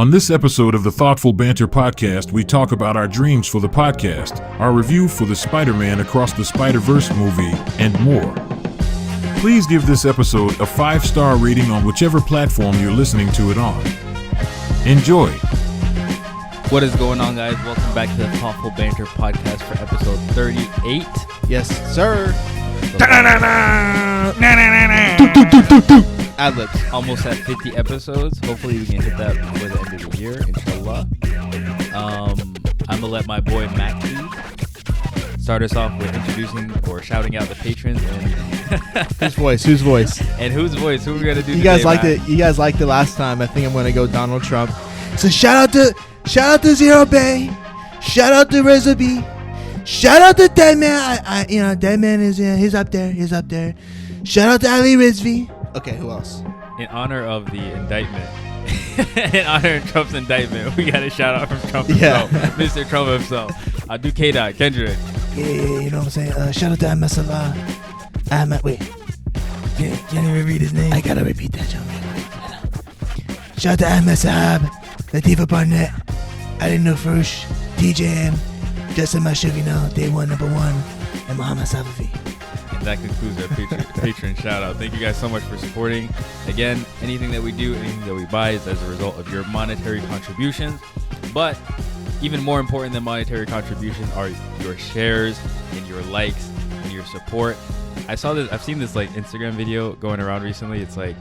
On this episode of the Thoughtful Banter Podcast, we talk about our dreams for the podcast, our review for the Spiderman Across the Spider-Verse movie, and more. Please give this episode a 5-star rating on whichever platform you're listening to it on. Enjoy. What is going on, guys? Welcome back to the Thoughtful Banter Podcast for episode 38. Yes, sir. Ad-libs. Almost at 50 episodes. Hopefully we can hit that before the end of the year, inshallah. I'm going to let my boy Mac start us off with introducing or shouting out the patrons. And Whose voice? And whose voice? Who are we going to do You today, guys liked it. You guys liked it last time. I think I'm going to go Donald Trump. So shout out to Zero Bay. Shout out to Reza B. Shout out to Dead Man. Dead Man is he's up there. Shout out to Ali Rizvi. Okay, who else? In honor of the indictment, in honor of Trump's indictment, we got a shout out from Trump himself, Mr. Trump himself. Do K-Dot, Kendrick. Yeah, you know what I'm saying? Shout out to Ahmed Salah. Ahmed, wait. Can you repeat his name? I gotta repeat that, John. Shout out to Ahmed Saab, Latifah Barnett, Ali Nufrush, TJM, Justin Mashuvino, Day One, Number One, and Muhammad Safavi. And that concludes our patron shout out. Thank you guys so much for supporting. Again, anything that we do, anything that we buy is as a result of your monetary contributions. But even more important than monetary contributions are your shares and your likes and your support. I've seen this like Instagram video going around recently. It's like,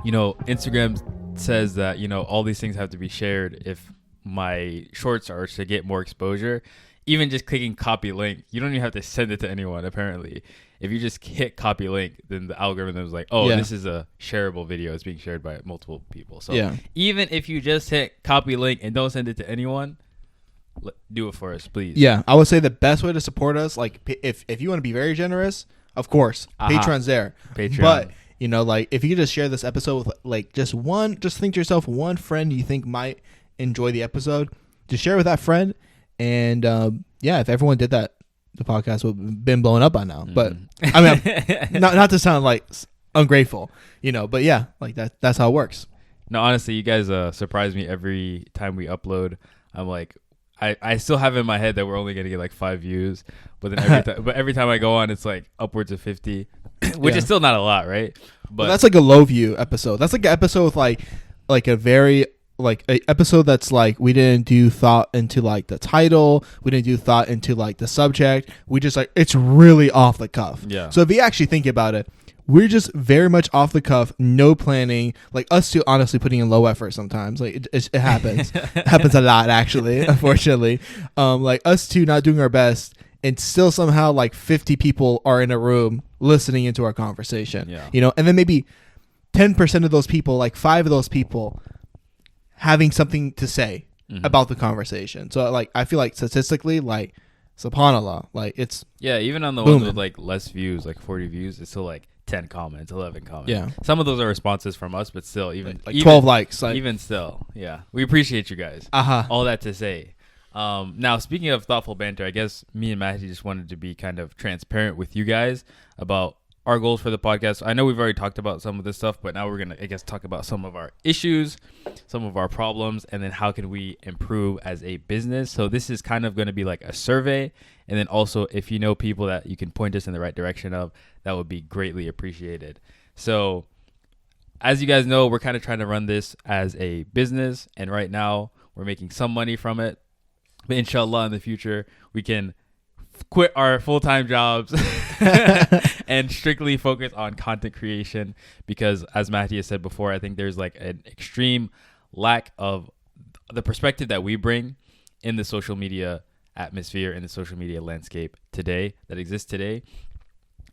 Instagram says that, all these things have to be shared if my shorts are to get more exposure. Even just clicking copy link, you don't even have to send it to anyone, apparently. If you just hit copy link, then the algorithm is like, this is a shareable video. It's being shared by multiple people. So even if you just hit copy link and don't send it to anyone, do it for us, please. Yeah, I would say the best way to support us, like if you want to be very generous, of course, Patreon's there. Patreon. But, if you could just share this episode with just think to yourself, one friend you think might enjoy the episode, just share it with that friend. And if everyone did that, the podcast would have been blown up by now. But I mean, not to sound like ungrateful, but yeah, like that's how it works. No, honestly, you guys surprise me every time we upload. I'm like, I still have in my head that we're only gonna get like 5 views, but then every time I go on, it's like upwards of 50, which is still not a lot, right? But that's like a low view episode. That's like an episode with like a very like a episode that's like we didn't do thought into like the title, we didn't do thought into like the subject. We just like it's really off the cuff. Yeah. So if you actually think about it, we're just very much off the cuff, no planning. Like us two, honestly, putting in low effort sometimes. Like it happens. It happens a lot, actually. Unfortunately, like us two not doing our best, and still somehow like 50 people are in a room listening into our conversation. Yeah. And then maybe 10% of those people, like 5 of those people, having something to say about the conversation. So like I feel like statistically, like subhanallah, like it's even on the booming. ones with like less views, like 40 views, it's still like 10 comments, 11 comments. Yeah. Some of those are responses from us, but still, even 12 likes. Like, even still, yeah. We appreciate you guys. All that to say. Now, speaking of thoughtful banter, I guess me and Matthew just wanted to be kind of transparent with you guys about our goals for the podcast. I know we've already talked about some of this stuff, but now we're going to, I guess, talk about some of our issues, some of our problems, and then how can we improve as a business. So this is kind of going to be like a survey. And then also, if you know people that you can point us in the right direction of, that would be greatly appreciated. So as you guys know, we're kind of trying to run this as a business. And right now, we're making some money from it. But inshallah, in the future, we can quit our full-time jobs and strictly focus on content creation, because as Matthew said before, I think there's like an extreme lack of the perspective that we bring in the social media atmosphere, in the social media landscape today that exists today.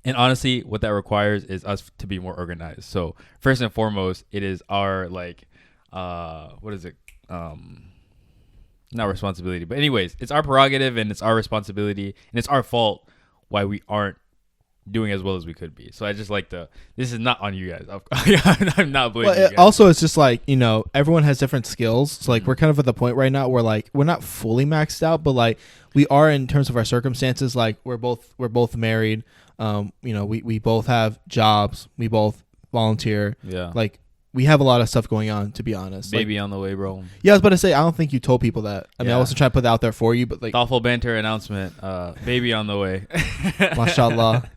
And honestly, what that requires is us to be more organized. So first and foremost, it is our not responsibility, but anyways, it's our prerogative and it's our responsibility and it's our fault why we aren't doing as well as we could be. So I just like this is not on you guys. I'm not blaming you guys. Also, it's just like, everyone has different skills. So like we're kind of at the point right now where like we're not fully maxed out, but like we are in terms of our circumstances. Like we're both married. We both have jobs. We both volunteer. Yeah. Like we have a lot of stuff going on, to be honest. Baby on the way, bro. Yeah, I was about to say, I don't think you told people that. I mean, I wasn't trying to put that out there for you, but like Thoughtful Banter announcement. Baby on the way. Mashallah.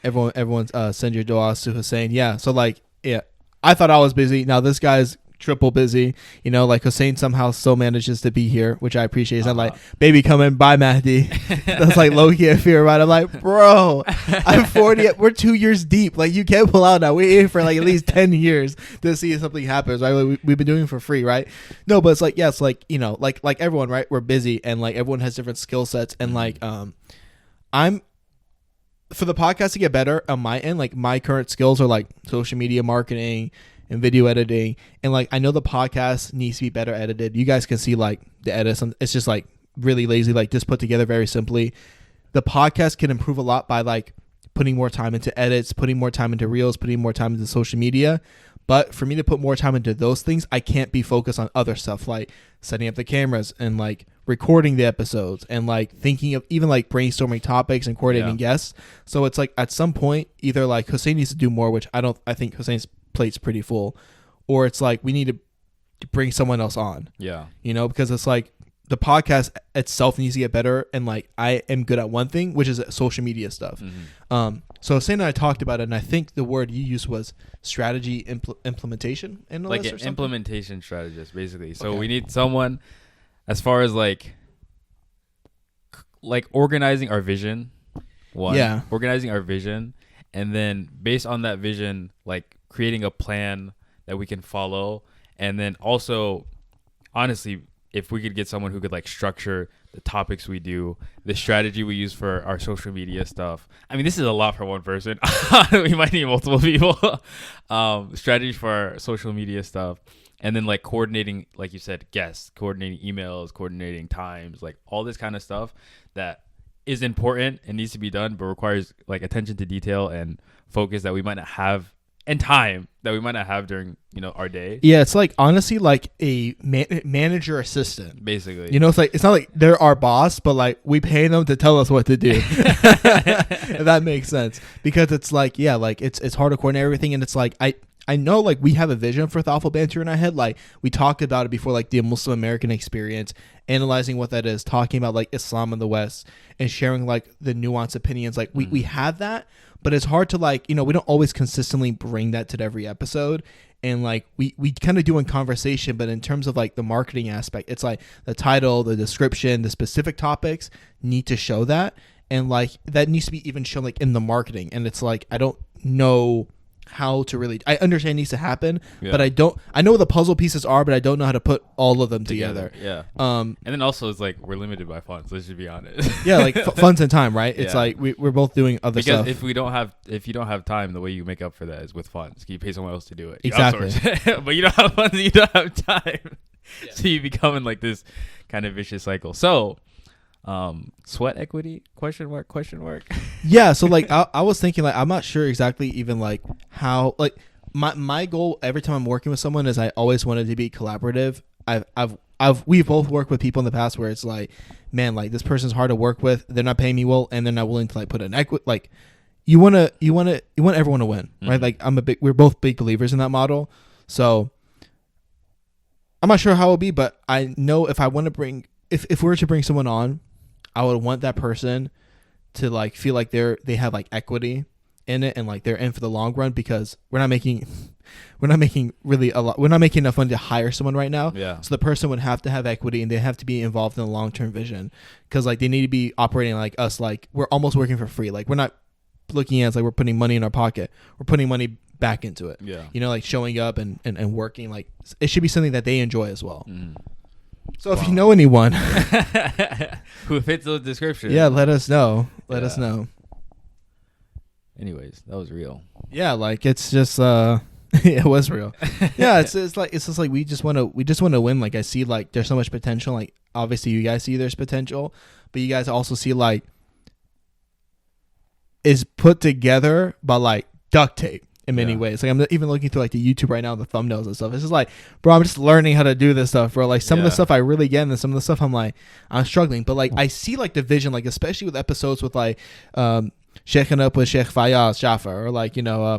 Everyone's send your du'as to Hussein. Yeah. So like, yeah, I thought I was busy. Now this guy's triple busy. You know, like Hussein somehow still manages to be here, which I appreciate. He's not like, baby, come in, bye, Mahdi. That's like low key I fear, right? I'm like, bro, I'm 40. We're 2 years deep. Like you can't pull out now. We're in for like at least 10 years to see if something happens, right? We've been doing it for free, right? No, but it's like, yes, like, you know, like everyone, right? We're busy and like everyone has different skill sets. And like, I'm for the podcast to get better on my end, like my current skills are like social media marketing and video editing, and like I know the podcast needs to be better edited. You guys can see like the edits, it's just like really lazy, like just put together very simply. The podcast can improve a lot by like putting more time into edits, putting more time into reels, putting more time into social media. But for me to put more time into those things, I can't be focused on other stuff like setting up the cameras and like recording the episodes and like thinking of even like brainstorming topics and coordinating guests. So it's like at some point either like Hussein needs to do more, which I think Hussein's plate's pretty full, or it's like we need to bring someone else on. Yeah. You know, because it's like the podcast itself needs to get better, and like I am good at one thing, which is social media stuff. So Hussein and I talked about it, and I think the word you used was strategy implementation analyst, like an implementation strategist, basically. So we need someone as far as like organizing our vision. Organizing our vision, and then based on that vision, like creating a plan that we can follow, and then also, honestly, if we could get someone who could like structure the topics we do, the strategy we use for our social media stuff. I mean, this is a lot for one person. We might need multiple people. Strategy for our social media stuff. And then like coordinating, like you said, guests, coordinating emails, coordinating times, like all this kind of stuff that is important and needs to be done, but requires like attention to detail and focus that we might not have, and time that we might not have during, you know, our day. Yeah, it's like honestly like a manager assistant, basically. You know, it's like it's not like they're our boss, but like we pay them to tell us what to do. If that makes sense, because it's like like it's hard to coordinate everything, and it's like I know like we have a vision for Thoughtful Banter in our head. Like we talked about it before, like the Muslim American experience, analyzing what that is, talking about like Islam in the West, and sharing like the nuanced opinions. Like we have that. But it's hard to like, you know, we don't always consistently bring that to every episode. And like we kind of do in conversation, but in terms of like the marketing aspect, it's like the title, the description, the specific topics need to show that. And like that needs to be even shown like in the marketing. And it's like, I don't know how to really, I understand it needs to happen, but I know what the puzzle pieces are, but I don't know how to put all of them together. Yeah. And then also it's like we're limited by funds, let's just be honest. Yeah, like funds and time, right? It's like we're both doing other stuff. Because if you don't have time, the way you make up for that is with funds. You pay someone else to do it. Exactly. But you don't have funds, you don't have time. So you become in like this kind of vicious cycle. So sweat equity ? Yeah, so like I was thinking like I'm not sure exactly even like how, like my goal every time I'm working with someone is I always wanted to be collaborative. We've both worked with people in the past where it's like, man, like this person's hard to work with, they're not paying me well, and they're not willing to like put an equity. Like you want everyone to win, right? Like we're both big believers in that model. So I'm not sure how it'll be, but I know if I want to bring, if we were to bring someone on, I would want that person to like feel like they have like equity in it, and like they're in for the long run, because we're not making really a lot. We're not making enough money to hire someone right now. Yeah. So the person would have to have equity, and they have to be involved in the long-term vision, because like they need to be operating like us. Like we're almost working for free. Like we're not looking at it as like we're putting money in our pocket. We're putting money back into it. Yeah. You know, like showing up and working. Like it should be something that they enjoy as well. So if you know anyone who fits those descriptions, let us know. Let us know. Anyways, that was real. Yeah, like it's just it was real. Yeah, it's just like we just want to win. Like I see like there's so much potential. Like obviously you guys see there's potential, but you guys also see like is put together by like duct tape in many ways. Like I'm even looking through like the YouTube right now, the thumbnails and stuff. It's just like, bro, I'm just learning how to do this stuff, bro. Like some of the stuff I really get, and some of the stuff I'm struggling. But like I see like the vision, like especially with episodes with like sheikhing up with Sheikh Fayyaz Jafar, or like,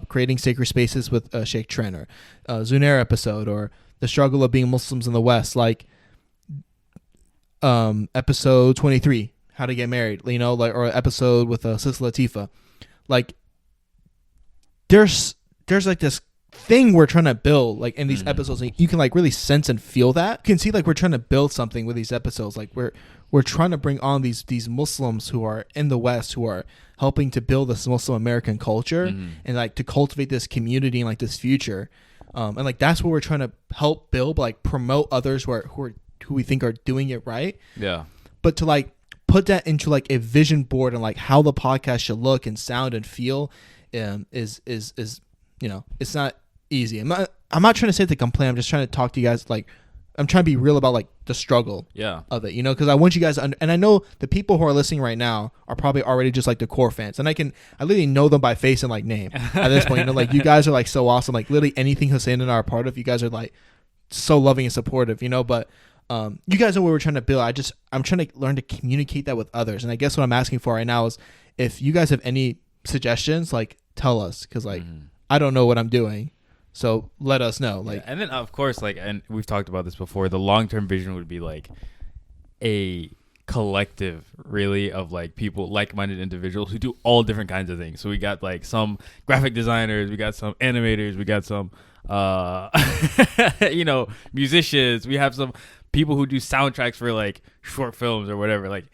creating sacred spaces with Sheikh Trent, or Zunair episode, or the struggle of being Muslims in the West, like episode 23, how to get married, or episode with Sis Latifa. Like there's like this thing we're trying to build, like in these episodes, like, you can like really sense and feel that. You can see like we're trying to build something with these episodes. Like we're trying to bring on these Muslims who are in the West, who are helping to build this Muslim American culture, and like to cultivate this community and like this future. And like that's what we're trying to help build, but, like promote others who we think are doing it right. Yeah. But to like put that into like a vision board and like how the podcast should look and sound and feel, is it's not easy. I'm not trying to say to complain. I'm just trying to talk to you guys. Like, I'm trying to be real about like the struggle of it, because I want you guys to and I know the people who are listening right now are probably already just like the core fans, and I literally know them by face and like name at this point. Like, you guys are like so awesome. Like, literally anything Hussein and I are a part of, you guys are like so loving and supportive, but you guys know what we're trying to build. I'm trying to learn to communicate that with others. And I guess what I'm asking for right now is, if you guys have any suggestions, like, tell us, because like I don't know what I'm doing. So let us know. Like, and then of course, like, and we've talked about this before, the long-term vision would be like a collective, really, of like people, like-minded individuals who do all different kinds of things. So we got like some graphic designers, we got some animators, we got some musicians, we have some people who do soundtracks for like short films or whatever. Like,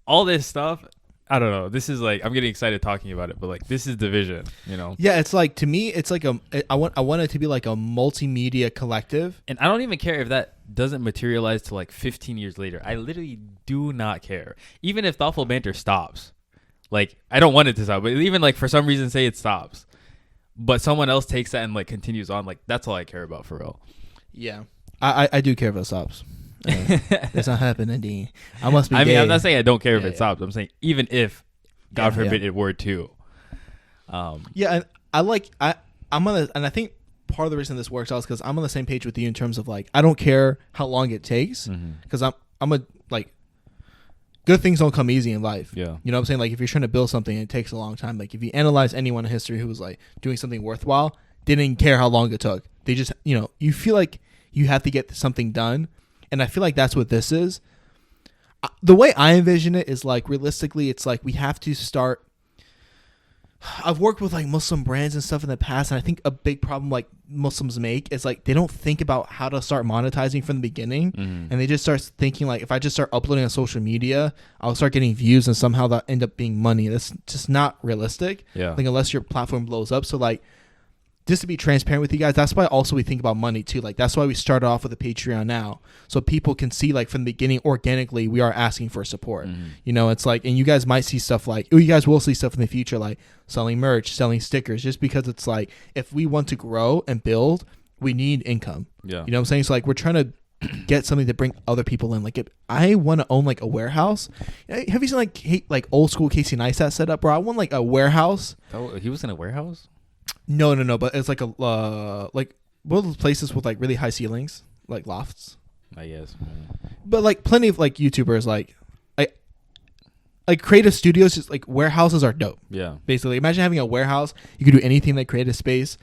all this stuff, I don't know. This is like, I'm getting excited talking about it, but like, this is the vision, Yeah, it's like, to me, it's like I want it to be like a multimedia collective. And I don't even care if that doesn't materialize to like 15 years later. I literally do not care. Even if Thoughtful Banter stops, like, I don't want it to stop, but even like for some reason say it stops, but someone else takes that and like continues on, like, that's all I care about, for real. Yeah, I do care if it stops. It's not happening, Dean. I must be I mean, gay. I'm not saying I don't care if it stops. I'm saying even if, God forbid, it were to. And I'm on and I think part of the reason this works out is because I'm on the same page with you in terms of like, I don't care how long it takes, because I'm a like, good things don't come easy in life. Yeah, you know what I'm saying? Like, if you're trying to build something, it takes a long time. Like, if you analyze anyone in history who was like doing something worthwhile, didn't care how long it took. They just, you feel like you have to get something done. And I feel like that's what this is. The way I envision it is like, realistically, it's like we have to start. I've worked with like Muslim brands and stuff in the past, and I think a big problem like Muslims make is like they don't think about how to start monetizing from the beginning, and they just start thinking like, if I just start uploading on social media, I'll start getting views, and somehow that end up being money. That's just not realistic. Yeah, like, unless your platform blows up. So like, just to be transparent with you guys, that's why also we think about money too. Like, that's why we started off with a Patreon now, so people can see like from the beginning, organically, we are asking for support. It's like, and you guys might see stuff like, you guys will see stuff in the future, like selling merch, selling stickers, just because it's like, if we want to grow and build, we need income. Yeah, you know what I'm saying? So like, we're trying to get something to bring other people in. Like, if I want to own like a warehouse, have you seen like old school Casey Neistat set up, bro? I want like a warehouse. Oh, he was in a warehouse? No, but it's like a like one of those places with like really high ceilings, like lofts, I guess. But like plenty of like YouTubers, like creative studios, just like warehouses are dope. Yeah, basically, imagine having a warehouse. You could do anything like creative space,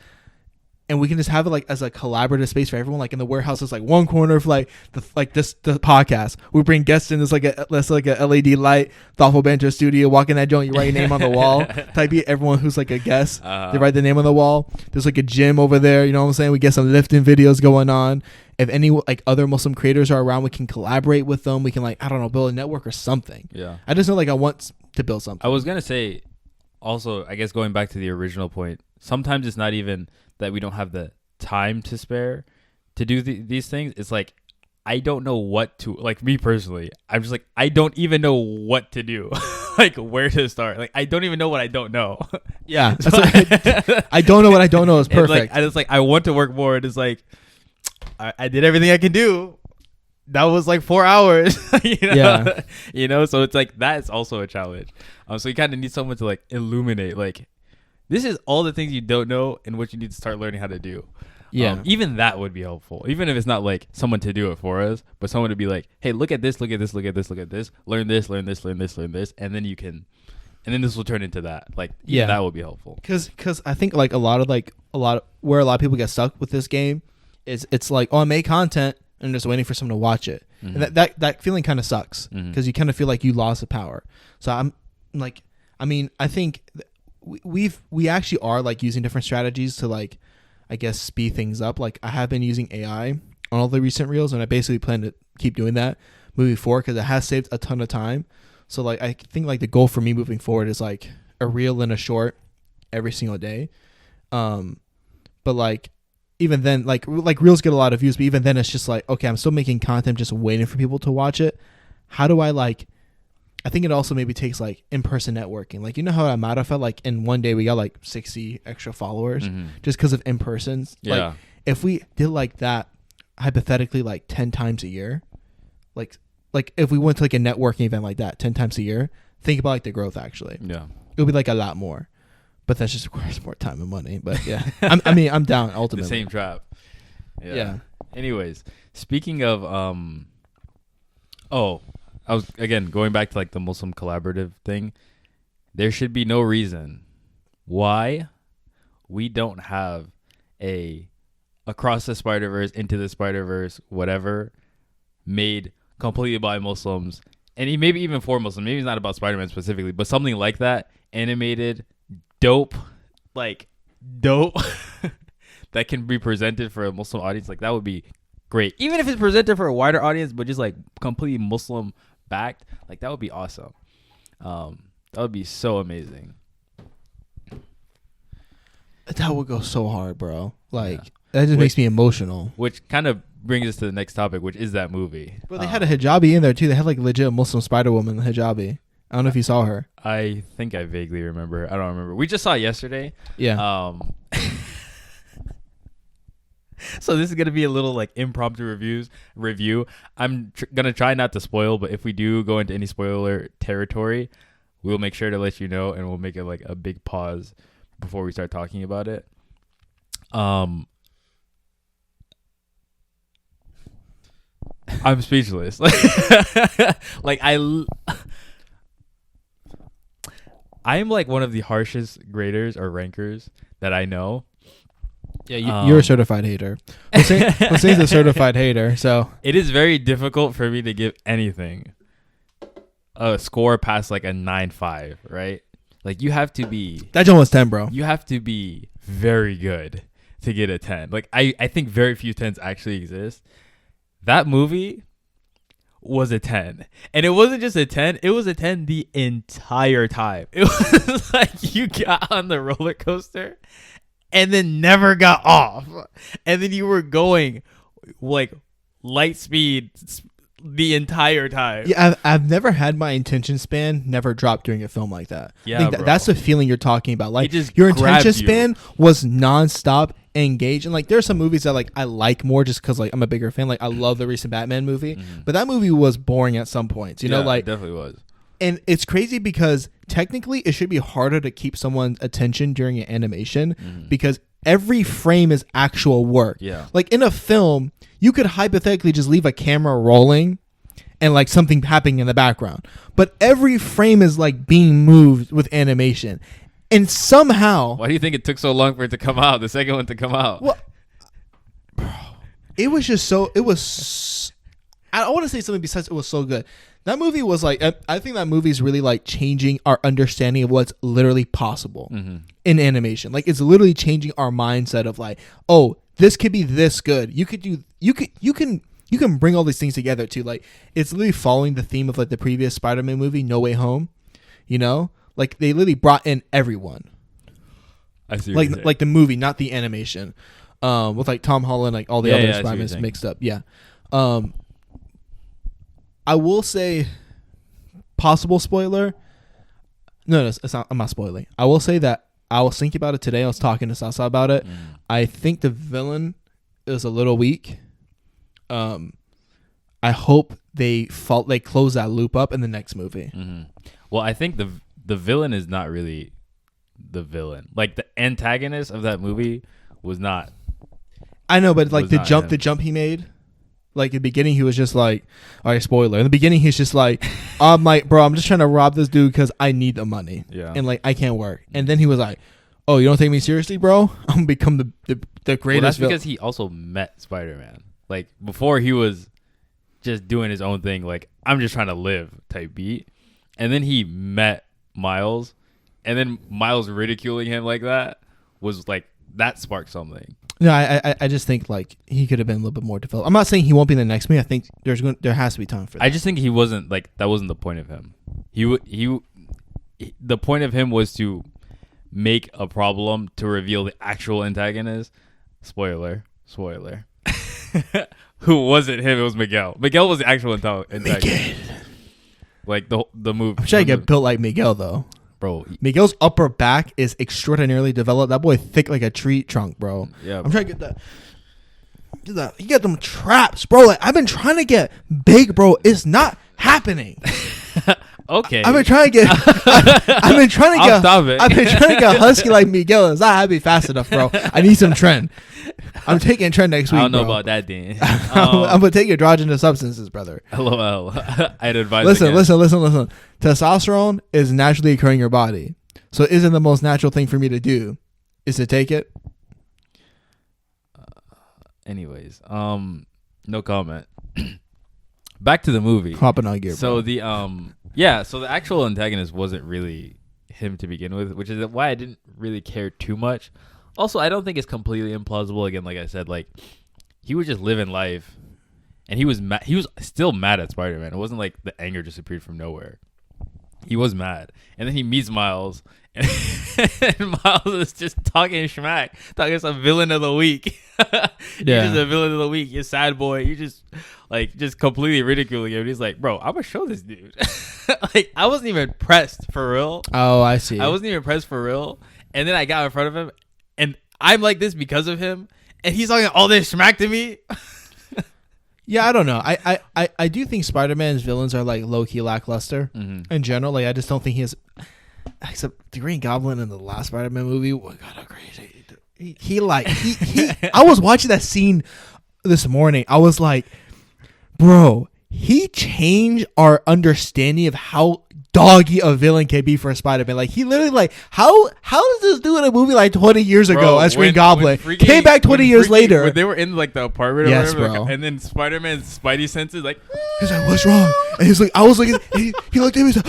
and we can just have it like as a collaborative space for everyone. Like, in the warehouse is like one corner for like the podcast. We bring guests in. There's like a LED light, Thoughtful Banter studio. Walk in that joint, you write your name on the wall. Type in everyone who's like a guest. They write the name on the wall. There's like a gym over there. You know what I'm saying? We get some lifting videos going on. If any like other Muslim creators are around, we can collaborate with them. We can like, I don't know, build a network or something. Yeah. I just know like I want to build something. I was gonna say, also, I guess going back to the original point, sometimes it's not even that we don't have the time to spare to do these things. It's like, I don't know what to, like, me personally, I'm just like, I don't even know what to do. Like, where to start. Like, I don't even know what I don't know. Yeah. So I don't know what I don't know is perfect. And it's like, I want to work more. And it's like, I did everything I can do. That was like 4 hours. Yeah. So it's like, that's also a challenge. So you kind of need someone to like illuminate, like, this is all the things you don't know and what you need to start learning how to do. Yeah. Even that would be helpful. Even if it's not like someone to do it for us, but someone to be like, hey, look at this, look at this, look at this, look at this, learn this, learn this, learn this, learn this. And then you can and then this will turn into that. Like, yeah, that will be helpful. Because I think like a lot of where a lot of people get stuck with this game is it's like, oh, I made content and I'm just waiting for someone to watch it, and that feeling kind of sucks because you kind of feel like you lost the power. So I'm like, I mean, I think we actually are like using different strategies to like, I guess, speed things up. Like I have been using AI on all the recent reels, and I basically plan to keep doing that moving forward because it has saved a ton of time. So like I think like the goal for me moving forward is like a reel and a short every single day. But like even then like reels get a lot of views, but even then it's just like, okay, I'm still making content, just waiting for people to watch it. How do I like, I think it also maybe takes like in-person networking. Like, you know how Amada felt like in one day we got like 60 extra followers just because of in-persons. Yeah. Like if we did like that hypothetically like 10 times a year, like if we went to like a networking event like that 10 times a year, think about like the growth actually. Yeah. It would be like a lot more. But that just requires more time and money. But yeah, I'm down ultimately. The same trap. Yeah. Anyways, speaking of, I was again going back to like the Muslim collaborative thing. There should be no reason why we don't have a Across the Spider-Verse, Into the Spider-Verse, whatever, made completely by Muslims, and maybe even for Muslims. Maybe it's not about Spider-Man specifically, but something like that, animated, dope that can be presented for a Muslim audience. Like that would be great, even if it's presented for a wider audience, but just like completely Muslim backed. Like that would be awesome. That would be so amazing. That would go so hard, bro. Like that just makes me emotional. Which kind of brings us to the next topic, which is that movie. Bro, they had a hijabi in there too. They had like legit Muslim Spider Woman hijabi. I don't know if you saw her. I think I vaguely remember. I don't remember. We just saw it yesterday. Yeah. So this is gonna be a little like impromptu review. I'm gonna try not to spoil, but if we do go into any spoiler territory, we'll make sure to let you know, and we'll make it like a big pause before we start talking about it. I'm speechless. Like I'm like one of the harshest graders or rankers that I know. Yeah, you're a certified hater. Hussein's a certified hater, so it is very difficult for me to give anything a score past like a 9.5, right? Like you have to be that joint was 10, bro. You have to be very good to get a 10. Like I think very few 10s actually exist. That movie was a 10, and it wasn't just a 10, it was a 10 the entire time. It was like you got on the roller coaster and then never got off, and then you were going like light speed the entire time. Yeah, I've never had my attention span never drop during a film like that. Yeah, I think that's the feeling you're talking about. Like your attention span was nonstop engaged. And like there are some movies that like I like more just because like I'm a bigger fan. Like I love the recent Batman movie, but that movie was boring at some points. You know, like it definitely was. And it's crazy because technically it should be harder to keep someone's attention during an animation because every frame is actual work. Yeah. Like in a film, you could hypothetically just leave a camera rolling and like something happening in the background. But every frame is like being moved with animation. And somehow... Why do you think it took so long for it to come out? The second one to come out? Well, bro, it was just so... It was... I don't want to say something besides it was so good. That movie was like... I think that movie is really like changing our understanding of what's literally possible in animation. Like it's literally changing our mindset of like, oh, this could be this good. You can bring all these things together too. Like it's literally following the theme of like the previous Spider-Man movie, No Way Home. You know, like they literally brought in everyone. I see. Like the movie, not the animation. With like Tom Holland, like all the other Spider-Mans mixed up. Yeah. I will say, possible spoiler. No, it's not. I'm not spoiling. I will say that I was thinking about it today. I was talking to Sasa about it. I think the villain is a little weak. I hope they close that loop up in the next movie. Well, I think the villain is not really the villain. Like the antagonist of that movie was not. I know, but like the jump he made, Like in the beginning, he was just like, all right, spoiler. In the beginning, he's just like, I'm like, bro, I'm just trying to rob this dude because I need the money. Yeah. And like, I can't work. And then he was like, oh, you don't take me seriously, bro? I'm going to become the greatest. Well, that's because he also met Spider-Man. Like before he was just doing his own thing. Like I'm just trying to live type beat. And then he met Miles. And then Miles ridiculing him like that was like, that sparked something. No, I just think like he could have been a little bit more developed. I'm not saying he won't be the next me. I think there has to be time for that. I just think he wasn't like that. Wasn't the point of him. The point of him was to make a problem to reveal the actual antagonist. Spoiler. Who wasn't him? It was Miguel. Miguel was the actual antagonist. Miguel. Like the movie. I'm trying to get built like Miguel though. Bro, Miguel's upper back is extraordinarily developed. That boy thick like a tree trunk, bro. Yeah, I'm trying to get that. He got them traps, bro. Like I've been trying to get big, bro. It's not happening. Okay. I've been trying to get. I've been trying to get. Stop it. I've been trying to get husky like Miguel. It's not happening fast enough, bro. I need some trend. I'm taking trend next week. I don't know bro. about that, Dan. I'm gonna take androgynous substances, brother. LOL. I'd advise. Listen. Testosterone is naturally occurring in your body, so isn't the most natural thing for me to do is to take it. Anyways, no comment. Back to the movie. Hopping on gear. So bro. So the actual antagonist wasn't really him to begin with, which is why I didn't really care too much. Also, I don't think it's completely implausible. Again, like I said, like he was just living life, and he was he was still mad at Spider-Man. It wasn't like the anger just appeared from nowhere. He was mad, and then he meets Miles, and Miles is just talking schmack, talking some villain of the week. You're just a villain of the week. You're a sad boy. You just completely ridiculing him. And he's like, bro, I'm gonna show this dude. Like I wasn't even pressed for real. Oh, I see. I wasn't even pressed for real, and then I got in front of him, and I'm like this because of him, and he's talking all this schmack to me. Yeah, I don't know. I do think Spider-Man's villains are like low-key lackluster in general. Like I just don't think he has. Except the Green Goblin in the last Spider-Man movie, what kind of crazy? He I was watching that scene this morning. I was like, bro, he changed our understanding of how doggy a villain can be for a Spider-Man. Like he literally like how does this dude in a movie like 20 years ago as Green Goblin came back 20 years later? When they were in like the apartment or yes, whatever, bro. Like, and then Spider-Man's Spidey senses like he's like, what's wrong? And he's like, I was looking. He looked at me. He's like,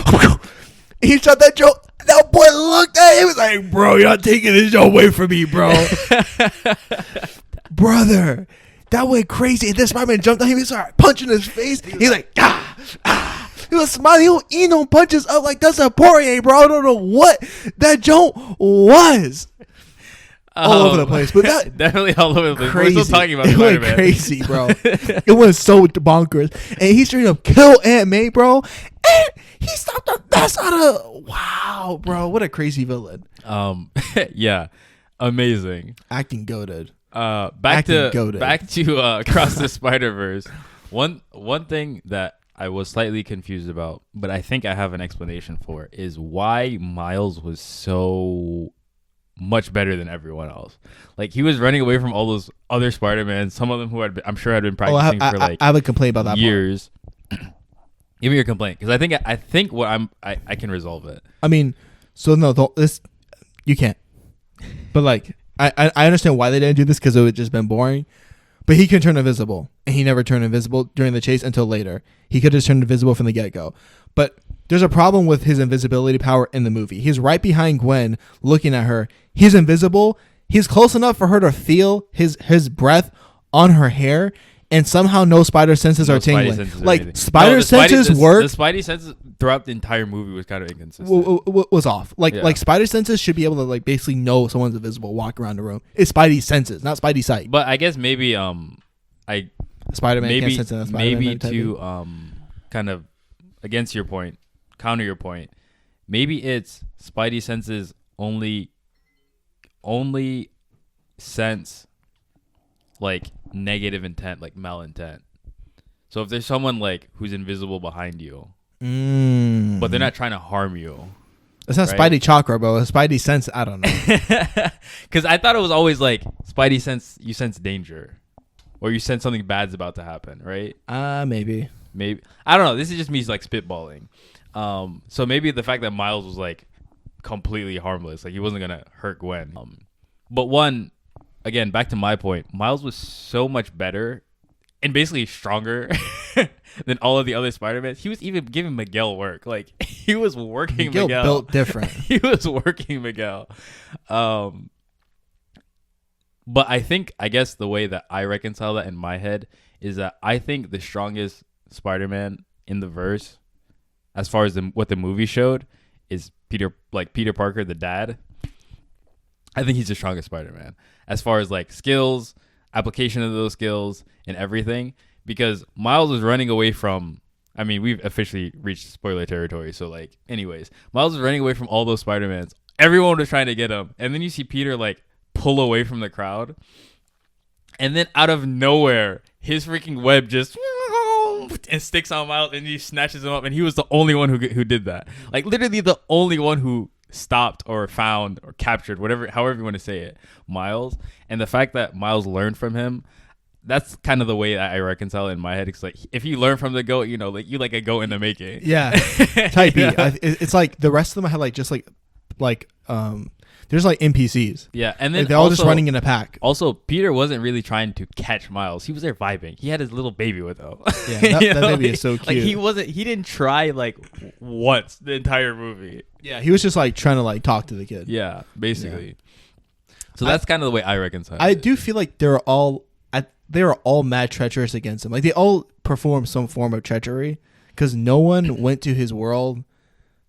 he shot that joke. That boy looked at him. He was like, bro, you're not taking this joke away from me, bro. Brother, that went crazy. And then Spider-Man jumped on him. He started punching his face. He's like, ah. He was smiling. He was eating on punches up like that's a Poirier, bro. I don't know what that joke was. All over the place, but that definitely all over the place. Crazy. We're still talking about it Spider-Man. went crazy, bro. It was so bonkers, and he straight up killed Aunt May, bro. And he stopped the mess out of. Wow, bro, what a crazy villain. Yeah, amazing. Acting goated. Back to Across the Spider-Verse. One thing that I was slightly confused about, but I think I have an explanation for, is why Miles was so much better than everyone else. Like he was running away from all those other Spider-Man, some of them who I'm sure had been practicing for like I have a complaint about that years. Give me your complaint, because I think what I can resolve it. I mean, so no, this you can't. But like I understand why they didn't do this, because it would just been boring. But he can turn invisible, and he never turned invisible during the chase until later. He could have turned invisible from the get-go. But there's a problem with his invisibility power in the movie. He's right behind Gwen, looking at her. He's invisible. He's close enough for her to feel his breath on her hair, and somehow no spider senses are tingling. Like spider senses work. The Spidey senses throughout the entire movie was kind of inconsistent. Was off. Like spider senses should be able to like basically know someone's invisible, walk around the room. It's Spidey senses, not Spidey sight. But I guess maybe Spider-Man can't sense that. Maybe to kind of against your point, counter your point. Maybe it's Spidey senses only sense like negative intent, like malintent. So if there's someone like who's invisible behind you, but they're not trying to harm you. It's not right? Spidey chakra, bro. It's Spidey sense. I don't know. Because I thought it was always like Spidey sense. You sense danger. or you sense something bad's about to happen, right? Maybe. I don't know. This is just me like spitballing. So maybe the fact that Miles was like completely harmless, like he wasn't gonna hurt Gwen. But one, again, back to my point, Miles was so much better and basically stronger than all of the other Spider-Man. He was even giving Miguel work. Like he was working Miguel. Built different. He was working Miguel. But I guess the way that I reconcile that in my head is that I think the strongest Spider-Man in the verse, as far as what the movie showed, is Peter Parker, the dad. I think he's the strongest Spider-Man as far as like skills, application of those skills, and everything. Because Miles was running away from. I mean, we've officially reached spoiler territory. So like, anyways, Miles was running away from all those Spider-Mans. Everyone was trying to get him, and then you see Peter like pull away from the crowd, and then out of nowhere, his freaking web just and sticks on Miles, and he snatches him up, and he was the only one who did that. Like literally the only one who stopped or found or captured, however you want to say it, Miles. And the fact that Miles learned from him, that's kind of the way that I reconcile it in my head. It's like if you learn from the goat, you know, like you like a goat in the making. Yeah, type B. Yeah. It's like the rest of them had like just like there's like NPCs. Yeah, and then they're all just running in a pack. Also, Peter wasn't really trying to catch Miles. He was there vibing. He had his little baby with him. Yeah, that baby is so cute. Like he didn't try like once the entire movie. Yeah, he was just like trying to like talk to the kid. Yeah, basically. Yeah. So that's kind of the way I reconcile. I do feel like they were all mad treacherous against him. Like they all performed some form of treachery because no one went to his world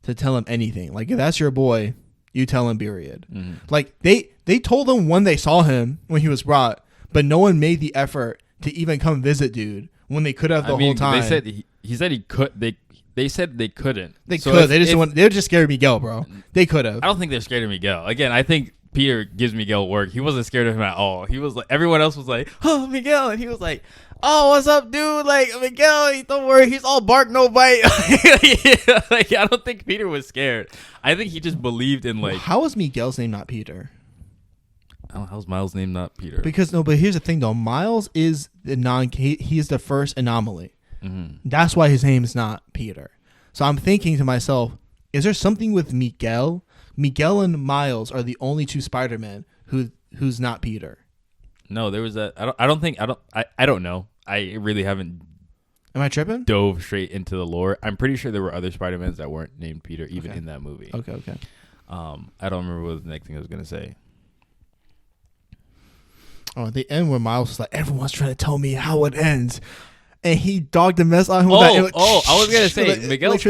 to tell him anything. Like if that's your boy, you tell him, period. Mm-hmm. Like they told him when they saw him when he was brought, but no one made the effort to even come visit dude when they could have the whole time. They said he said he could. They said they couldn't. They could. They were just scared of Miguel, bro. They could have. I don't think they're scared of Miguel. Again, I think Peter gives Miguel work. He wasn't scared of him at all. He was like, everyone else was like, oh, Miguel, and he was like, oh, what's up, dude? Like, Miguel, don't worry, he's all bark, no bite. Like, I don't think Peter was scared. I think he just believed in like. How is Miguel's name not Peter? How's Miles' name not Peter? Because but here's the thing though, Miles is he is the first anomaly. Mm-hmm. That's why his name is not Peter. So I'm thinking to myself, is there something with Miguel? Miguel and Miles are the only two Spider-Men who's not Peter. No, there was that. I don't know. I really haven't. Am I tripping? Dove straight into the lore. I'm pretty sure there were other Spider-Mans that weren't named Peter, even in that movie. Okay. I don't remember what the next thing I was gonna say. Oh, at the end where Miles was like, everyone's trying to tell me how it ends, and he dogged the mess out of him. I was gonna say Miguel's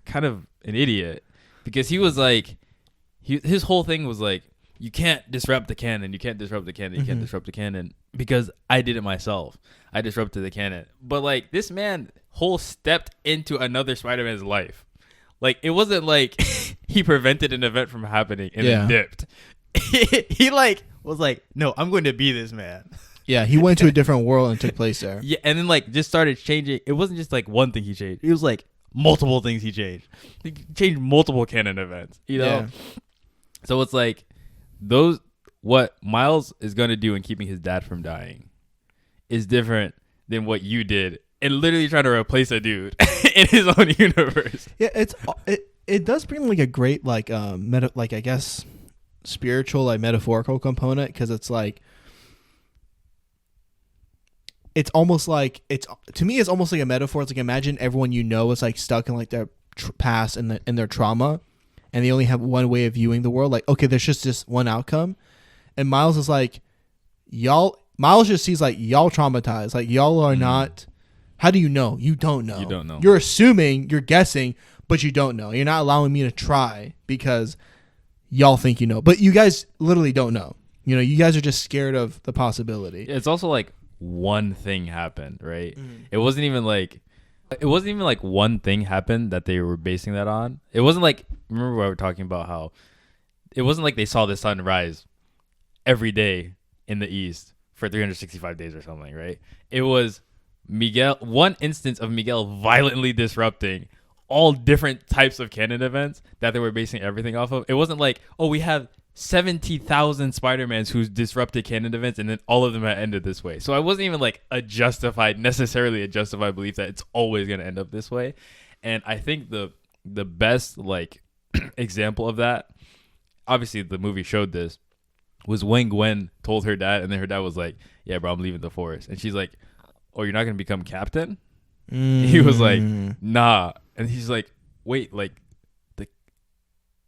kind of an idiot because he was like, his whole thing was like, you can't disrupt the canon. You can't disrupt the canon. You can't disrupt the canon because I did it myself. I disrupted the canon. But like this man whole stepped into another Spider-Man's life. Like it wasn't like he prevented an event from happening and then dipped. He like was like, no, I'm going to be this man. Yeah, he went to a different world and took place there. Yeah, and then like just started changing. It wasn't just like one thing he changed. It was like multiple things he changed. He changed multiple canon events. You know. Yeah. So it's like what Miles is going to do in keeping his dad from dying is different than what you did in literally trying to replace a dude in his own universe. Yeah, it does bring like a great like I guess spiritual like metaphorical component because it's like it's almost like to me it's almost like a metaphor. It's like imagine everyone you know is like stuck in like their past and their trauma. And they only have one way of viewing the world. Like, okay, there's just this one outcome. And Miles is like, Miles just sees like, y'all traumatized. Like, y'all are not, how do you know? You don't know. You don't know. You're assuming, you're guessing, but you don't know. You're not allowing me to try because y'all think you know. But you guys literally don't know. You know, you guys are just scared of the possibility. It's also like one thing happened, right? Mm-hmm. It wasn't even like one thing happened that they were basing that on. It wasn't like, remember we were talking about how it wasn't like they saw the sun rise every day in the East for 365 days or something, right? It was one instance of Miguel violently disrupting all different types of canon events that they were basing everything off of. It wasn't like, oh, we have 70,000 Spider-Mans who's disrupted canon events, and then all of them had ended this way. So I wasn't even like necessarily a justified belief that it's always going to end up this way. And I think the best like example of that, obviously the movie showed this, was when Gwen told her dad, and then her dad was like, "Yeah, bro, I'm leaving the forest." And she's like, "Oh, you're not going to become captain?" He was like, "Nah." And he's like, "Wait, like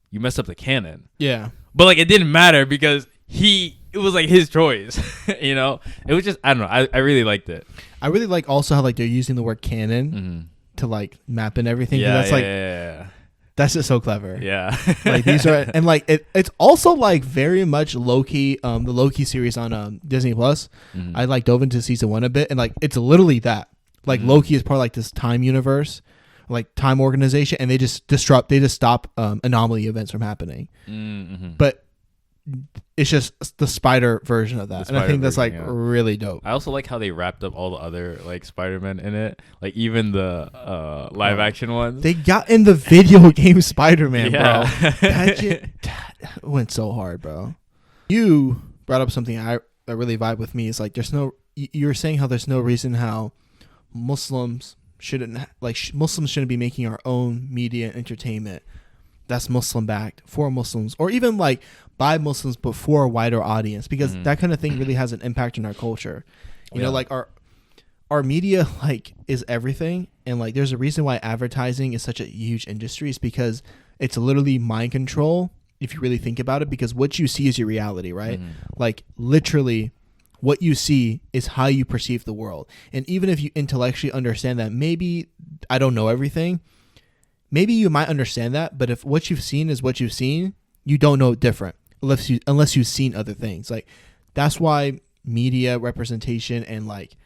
you messed up the canon." Yeah. But like it didn't matter because it was like his choice. You know? It was just, I don't know. I really liked it. I really like also how like they're using the word canon to like map and everything. Yeah, that's that's just so clever. Yeah. Like these are, and like it's also like very much Loki, the Loki series on Disney Plus. I like dove into season 1 a bit, and like it's literally that. Like Loki is part of like this time universe, like time organization, and they just stop anomaly events from happening. But it's just the spider version of that, and I think that's like really dope. I also like how they wrapped up all the other like Spider-Man in it, like even the live action ones. They got in the video game Spider-Man, bro. That went so hard, bro. You brought up something that really vibe with me. It's like you were saying how there's no reason how Muslims shouldn't be making our own media and entertainment that's Muslim backed for Muslims, or even like by Muslims but for a wider audience, because that kind of thing really has an impact in our culture. You know, like our media like is everything, and like there's a reason why advertising is such a huge industry, is because it's literally mind control if you really think about it, because what you see is your reality, right? Like literally what you see is how you perceive the world. And even if you intellectually understand that maybe I don't know everything, maybe you might understand that, but if what you've seen is what you've seen, you don't know different unless you've seen other things. Like that's why media representation and like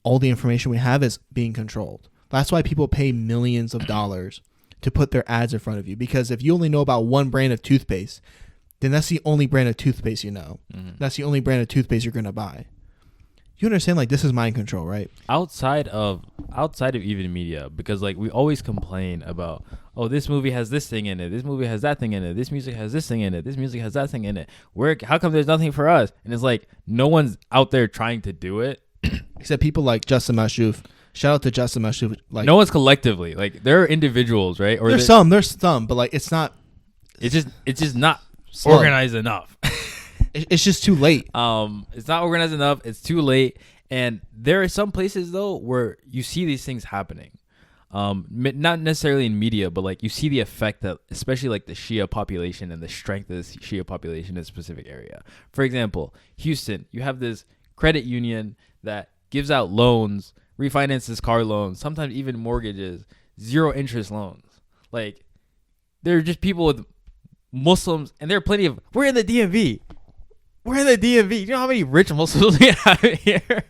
all the information we have is being controlled. That's why people pay millions of dollars to put their ads in front of you, because if you only know about one brand of toothpaste, then that's the only brand of toothpaste you know. That's the only brand of toothpaste you're going to buy. You understand, like, this is mind control, right? Outside of even media, because like we always complain about, oh, this movie has this thing in it, this movie has that thing in it, this music has this thing in it, this music has that thing in it. How come there's nothing for us? And it's like no one's out there trying to do it except people like Justin Mashouf. Shout out to Justin Mashouf. Like, no one's collectively. Like there are individuals, right? Or there's some, but like it's not. It's just not organized enough. It's just too late. It's not organized enough. It's too late. And there are some places though where you see these things happening. Not necessarily in media, but like you see the effect that, especially like the Shia population and the strength of the Shia population in a specific area. For example, Houston, you have this credit union that gives out loans, refinances car loans, sometimes even mortgages, 0 interest loans. Like there are just people with Muslims, and there are plenty of. We're in the DMV. You know how many rich Muslims we have here?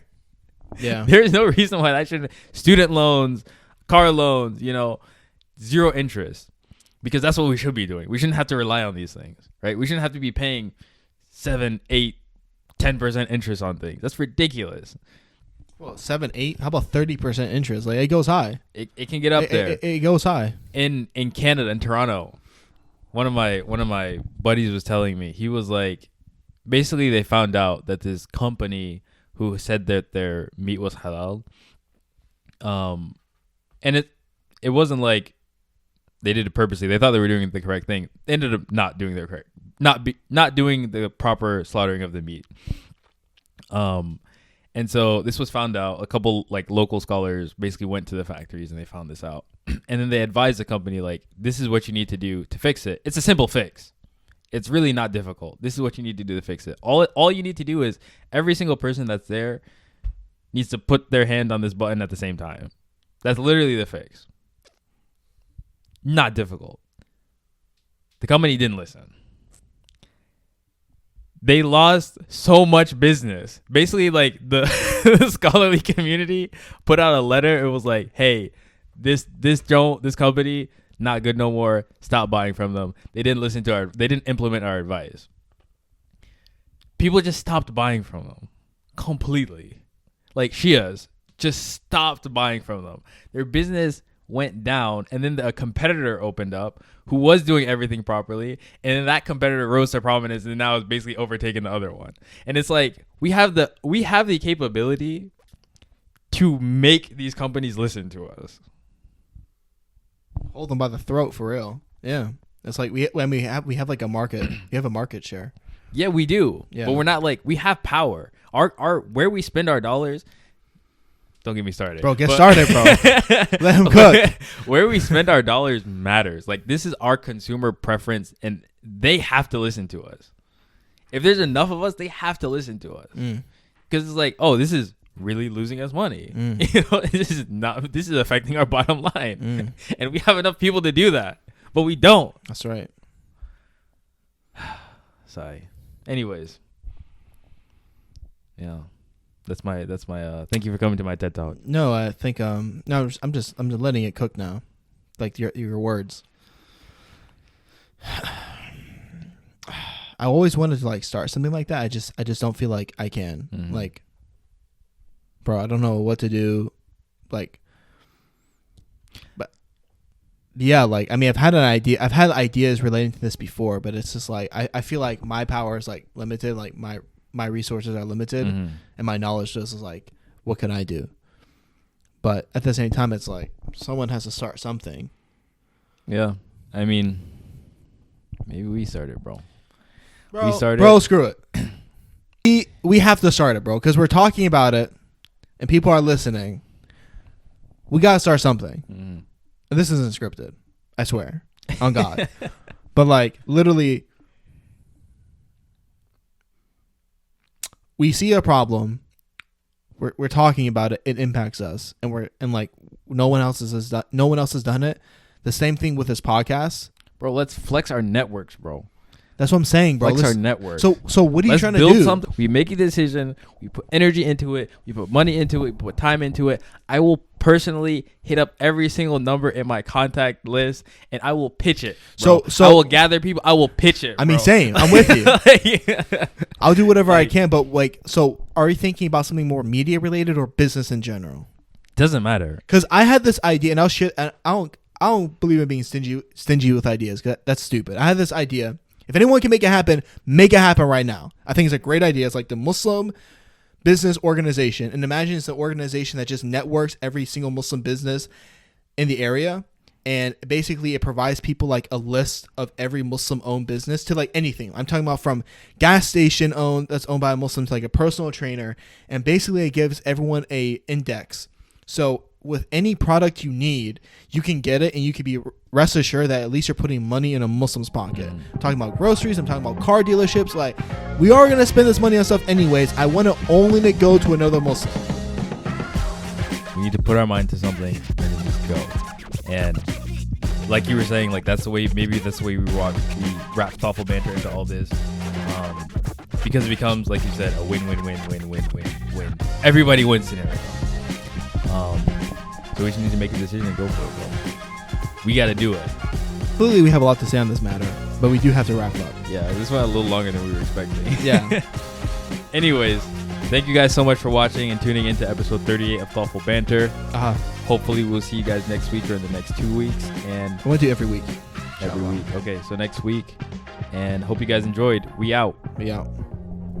Yeah. There's no reason why that shouldn't. Student loans, car loans, 0 interest, because that's what we should be doing. We shouldn't have to rely on these things, right? We shouldn't have to be paying 7, 8, 10% interest on things. That's ridiculous. Well, 7, 8. How about 30% interest? Like it goes high. It can get up there. It goes high. In Canada, in Toronto, one of my buddies was telling me, he was like, basically they found out that this company who said that their meat was halal, and it wasn't like they did it purposely. They thought they were doing the correct thing. They ended up not doing their correct, not doing the proper slaughtering of the meat. And so this was found out. A couple like local scholars basically went to the factories and they found this out. And then they advised the company, like, this is what you need to do to fix it. It's a simple fix. It's really not difficult. This is what you need to do to fix it. All you need to do is every single person that's there needs to put their hand on this button at the same time. That's literally the fix. Not difficult. The company didn't listen. They lost so much business. Basically, like the scholarly community put out a letter. It was like, hey, this company, not good no more. Stop buying from them. They didn't implement our advice. People just stopped buying from them completely. Like Shias just stopped buying from them. Their business went down, and then a competitor opened up who was doing everything properly, and then that competitor rose to prominence, and now is basically overtaking the other one. And it's like we have the capability to make these companies listen to us. Hold them by the throat for real. Yeah, it's like we have like a market. We have a market share. Yeah, we do. Yeah. But we're not like, we have power. Our where we spend our dollars. Don't get me started. Bro, started, bro. Let him cook. Where we spend our dollars matters. Like, this is our consumer preference, and they have to listen to us. If there's enough of us, they have to listen to us. Because it's like, oh, this is really losing us money. You know, this is affecting our bottom line. And we have enough people to do that. But we don't. That's right. Sorry. Anyways. Yeah. That's my thank you for coming to my TED Talk. No, I think no, I'm just letting it cook now. Like your words. I always wanted to like start something like that. I just don't feel like I can. Like, bro, I don't know what to do. Like, but yeah, like, I mean, I've had ideas relating to this before, but it's just like I feel like my power is like limited. Like my resources are limited, and my knowledge just is like, what can I do? But at the same time, it's like someone has to start something. Yeah, I mean, maybe we started, bro. We started, bro. Screw it. we have to start it, bro, because we're talking about it, and people are listening. We gotta start something. And this isn't scripted, I swear, on God. But like, literally, we see a problem, we're talking about it, it impacts us, and like no one else has done it. The same thing with this podcast, bro. Let's flex our networks, bro. That's what I'm saying, bro. Flex our network. So what are you trying to build do? Something. We make a decision. We put energy into it. We put money into it. We put time into it. I will personally hit up every single number in my contact list, and I will pitch it. Bro. So I will gather people. I will pitch it. I mean, same. I'm with you. I'll do whatever I can. But like, so are you thinking about something more media related or business in general? Doesn't matter. Because I had this idea, and I don't believe in being stingy with ideas. 'Cause that's stupid. I had this idea. If anyone can make it happen right now. I think it's a great idea. It's like the Muslim business organization. And imagine it's an organization that just networks every single Muslim business in the area. And basically it provides people like a list of every Muslim owned business to like anything. I'm talking about from gas station that's owned by a Muslim to like a personal trainer. And basically it gives everyone a index. So with any product you need, you can get it, and you can be rest assured that at least you're putting money in a Muslim's pocket. I'm talking about groceries. I'm talking about car dealerships. Like, we are going to spend this money on stuff anyways. I want it only to go to another Muslim. We need to put our mind to something and then just go. And like you were saying, like maybe that's the way we wrap Thoughtful Banter into all this. Because it becomes, like you said, a win-win-win-win-win-win. Everybody wins scenario. So we just need to make a decision and go for it, bro. We got to do it. Clearly, we have a lot to say on this matter, but we do have to wrap up. Yeah, this went a little longer than we were expecting. Yeah. Anyways, thank you guys so much for watching and tuning into episode 38 of Thoughtful Banter. Hopefully, we'll see you guys next week or in the next 2 weeks. And I want to do every week. Every week. Okay, so next week. And hope you guys enjoyed. We out. We out.